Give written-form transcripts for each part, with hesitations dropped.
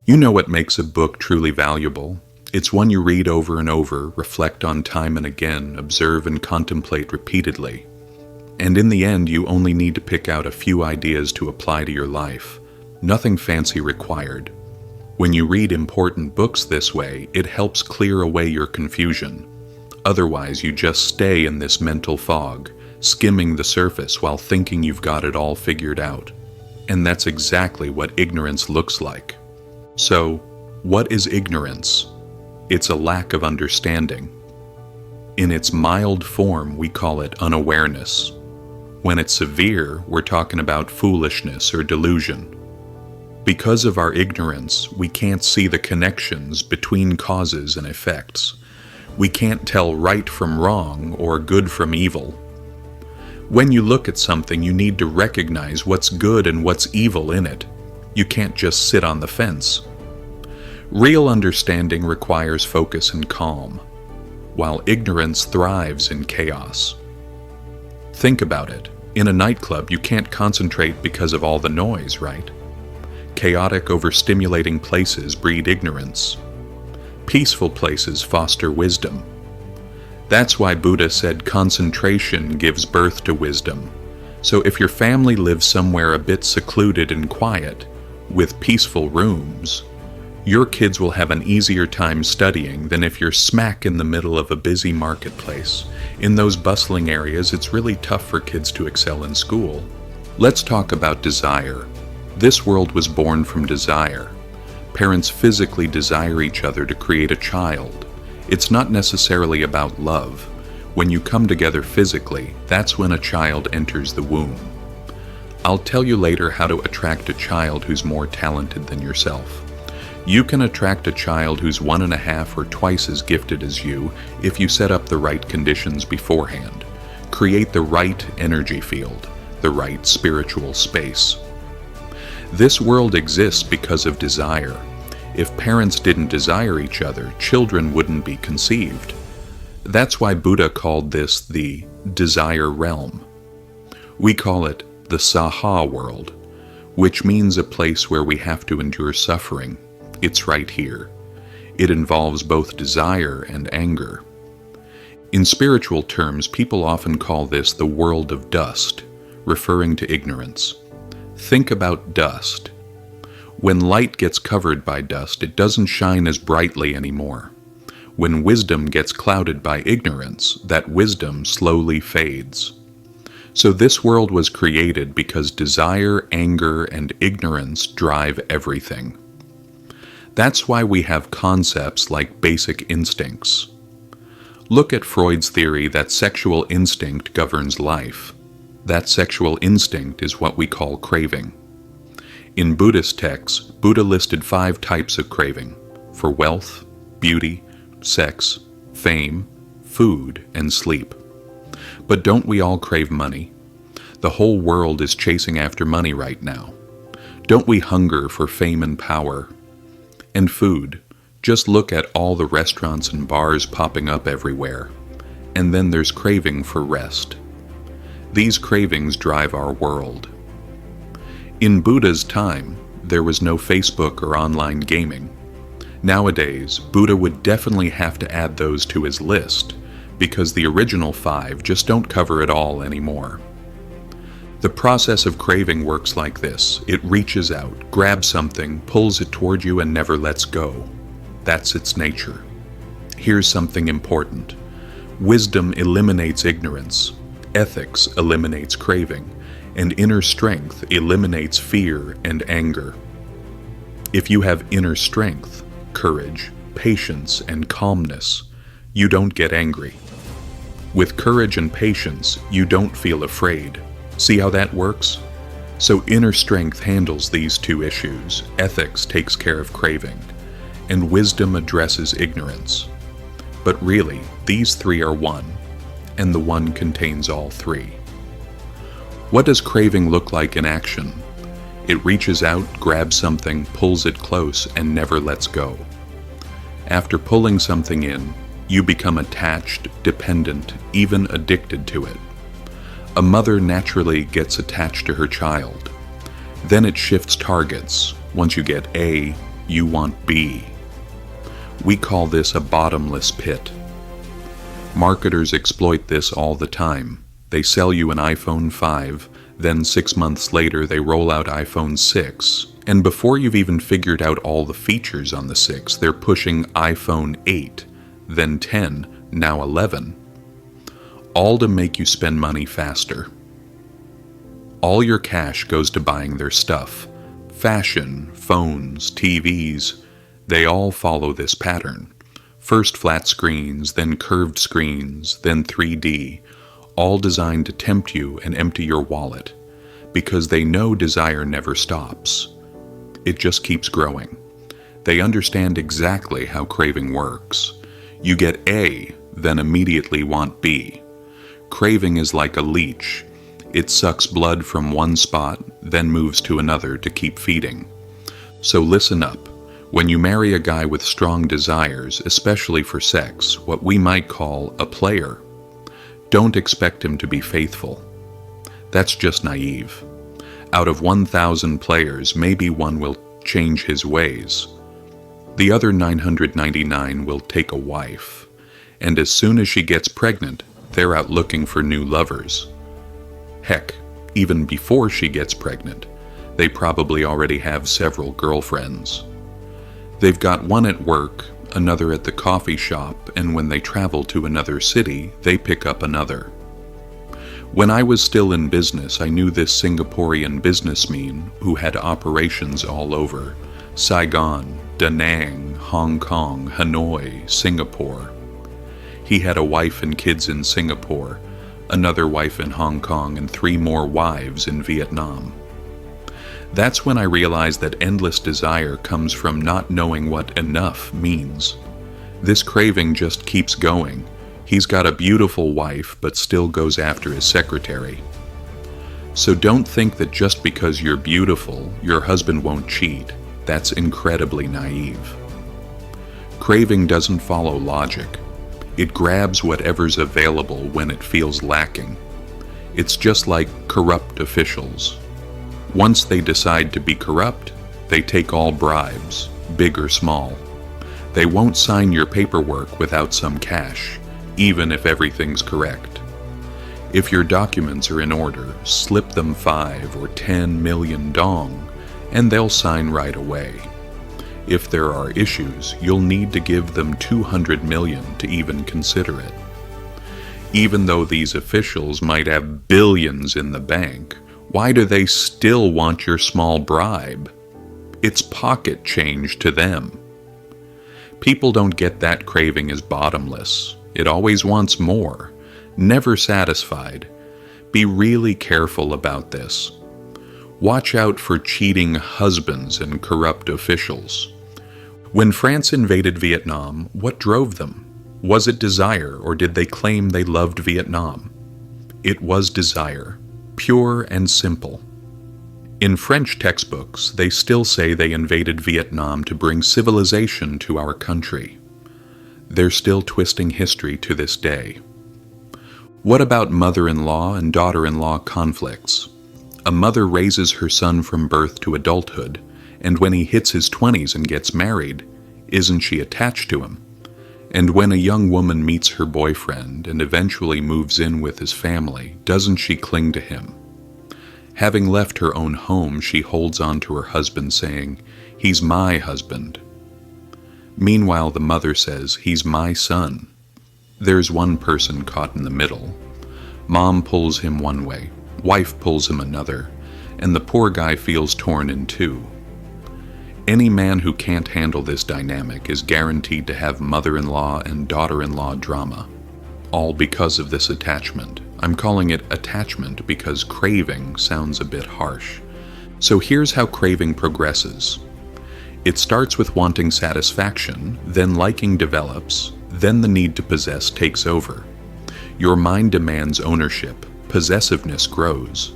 You know what makes a book truly valuable? It's one you read over and over, reflect on time and again, observe and contemplate repeatedly. And in the end, you only need to pick out a few ideas to apply to your life. Nothing fancy required. When you read important books this way, it helps clear away your confusion. Otherwise, you just stay in this mental fog, skimming the surface while thinking you've got it all figured out. And that's exactly what ignorance looks like. So, what is ignorance? It's a lack of understanding. In its mild form, we call it unawareness. When it's severe, we're talking about foolishness or delusion. Because of our ignorance, we can't see the connections between causes and effects. We can't tell right from wrong or good from evil. When you look at something, you need to recognize what's good and what's evil in it. You can't just sit on the fence. Real understanding requires focus and calm, while ignorance thrives in chaos. Think about it. In a nightclub, you can't concentrate because of all the noise, right? Chaotic, overstimulating places breed ignorance. Peaceful places foster wisdom. That's why Buddha said concentration gives birth to wisdom. So if your family lives somewhere a bit secluded and quiet, with peaceful rooms, your kids will have an easier time studying than if you're smack in the middle of a busy marketplace. In those bustling areas, it's really tough for kids to excel in school. Let's talk about desire. This world was born from desire. Parents physically desire each other to create a child. It's not necessarily about love. When you come together physically, that's when a child enters the womb. I'll tell you later how to attract a child who's more talented than yourself. You can attract a child who's 1.5 or twice as gifted as you if you set up the right conditions beforehand. Create the right energy field, the right spiritual space. This world exists because of desire. If parents didn't desire each other, children wouldn't be conceived. That's why Buddha called this the desire realm. We call it the Saha world, which means a place where we have to endure suffering. It's right here. It involves both desire and anger. In spiritual terms, people often call this the world of dust, referring to ignorance. Think about dust. When light gets covered by dust, it doesn't shine as brightly anymore. When wisdom gets clouded by ignorance, that wisdom slowly fades. So this world was created because desire, anger, and ignorance drive everything. That's why we have concepts like basic instincts. Look at Freud's theory that sexual instinct governs life. That sexual instinct is what we call craving. In Buddhist texts, Buddha listed 5 types of craving: for wealth, beauty, sex, fame, food, and sleep. But don't we all crave money? The whole world is chasing after money right now. Don't we hunger for fame and power? And food. Just look at all the restaurants and bars popping up everywhere. And then there's craving for rest. These cravings drive our world. In Buddha's time, there was no Facebook or online gaming. Nowadays, Buddha would definitely have to add those to his list, because the original 5 just don't cover it all anymore. The process of craving works like this. It reaches out, grabs something, pulls it toward you, and never lets go. That's its nature. Here's something important. Wisdom eliminates ignorance. Ethics eliminates craving. And inner strength eliminates fear and anger. If you have inner strength, courage, patience, and calmness, you don't get angry. With courage and patience, you don't feel afraid. See how that works? So inner strength handles these 2 issues. Ethics takes care of craving, and wisdom addresses ignorance. But really, these 3 are one, and the one contains all 3. What does craving look like in action? It reaches out, grabs something, pulls it close, and never lets go. After pulling something in, you become attached, dependent, even addicted to it. A mother naturally gets attached to her child. Then it shifts targets. Once you get A, You want B. We call this a bottomless pit. Marketers exploit this all the time. They sell you an iPhone 5, then 6 months later they roll out iPhone 6, and before you've even figured out all the features on the 6, they're pushing iPhone 8, then 10, now 11. All to make you spend money faster. All your cash goes to buying their stuff. Fashion, phones, TVs, they all follow this pattern. First flat screens, then curved screens, then 3D, all designed to tempt you and empty your wallet, because they know desire never stops. It just keeps growing. They understand exactly how craving works. You get A, then immediately want B. Craving is like a leech. It sucks blood from one spot, then moves to another to keep feeding. So listen up. When you marry a guy with strong desires, especially for sex, what we might call a player, don't expect him to be faithful. That's just naive. Out of 1,000 players, maybe one will change his ways. The other 999 will take a wife, and as soon as she gets pregnant, they're out looking for new lovers. Heck, even before she gets pregnant, they probably already have several girlfriends. They've got one at work, another at the coffee shop, and when they travel to another city, they pick up another. When I was still in business, I knew this Singaporean businessman who had operations all over: Saigon, Da Nang, Hong Kong, Hanoi, Singapore. He had a wife and kids in Singapore, another wife in Hong Kong, and 3 more wives in Vietnam. That's when I realized that endless desire comes from not knowing what enough means. This craving just keeps going. He's got a beautiful wife, but still goes after his secretary. So don't think that just because you're beautiful, your husband won't cheat. That's incredibly naive. Craving doesn't follow logic. It grabs whatever's available when it feels lacking. It's just like corrupt officials. Once they decide to be corrupt, they take all bribes, big or small. They won't sign your paperwork without some cash, even if everything's correct. If your documents are in order, slip them 5 or 10 million dong, and they'll sign right away. If there are issues, you'll need to give them 200 million to even consider it. Even though these officials might have billions in the bank, why do they still want your small bribe? It's pocket change to them. People don't get that craving is bottomless. It always wants more, never satisfied. Be really careful about this. Watch out for cheating husbands and corrupt officials. When France invaded Vietnam, what drove them? Was it desire, or did they claim they loved Vietnam? It was desire, pure and simple. In French textbooks, they still say they invaded Vietnam to bring civilization to our country. They're still twisting history to this day. What about mother-in-law and daughter-in-law conflicts? A mother raises her son from birth to adulthood, and when he hits his 20s and gets married, isn't she attached to him? And when a young woman meets her boyfriend and eventually moves in with his family, doesn't she cling to him? Having left her own home, she holds on to her husband saying, "He's my husband." Meanwhile, the mother says, "He's my son." There's one person caught in the middle. Mom pulls him one way, wife pulls him another, and the poor guy feels torn in two. Any man who can't handle this dynamic is guaranteed to have mother-in-law and daughter-in-law drama, all because of this attachment. I'm calling it attachment because craving sounds a bit harsh. So here's how craving progresses. It starts with wanting satisfaction, then liking develops, then the need to possess takes over. Your mind demands ownership, possessiveness grows,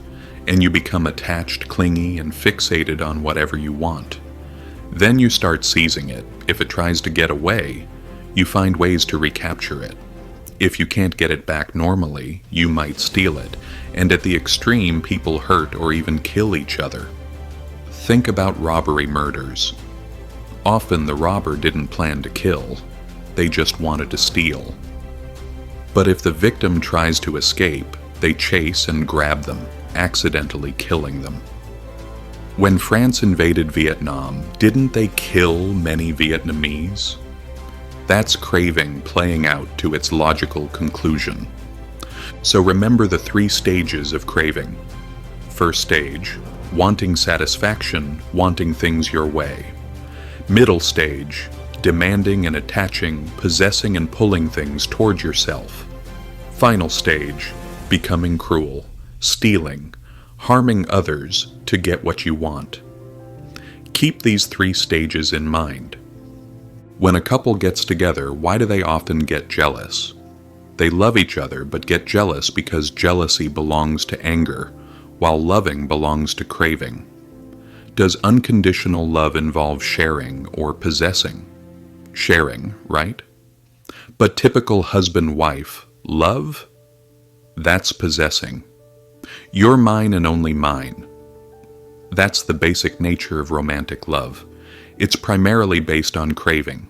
and you become attached, clingy, and fixated on whatever you want. Then you start seizing it. If it tries to get away, you find ways to recapture it. If you can't get it back normally, you might steal it, and at the extreme, people hurt or even kill each other. Think about robbery murders. Often the robber didn't plan to kill, they just wanted to steal. But if the victim tries to escape, they chase and grab them, accidentally killing them. When France invaded Vietnam, didn't they kill many Vietnamese? That's craving playing out to its logical conclusion. So remember the 3 stages of craving. First stage, wanting satisfaction, wanting things your way. Middle stage, demanding and attaching, possessing and pulling things towards yourself. Final stage, becoming cruel, stealing, harming others to get what you want. Keep these 3 stages in mind. When a couple gets together, why do they often get jealous? They love each other but get jealous because jealousy belongs to anger, while loving belongs to craving. Does unconditional love involve sharing or possessing? Sharing, right? But typical husband-wife love? That's possessing. You're mine and only mine. That's the basic nature of romantic love. It's primarily based on craving.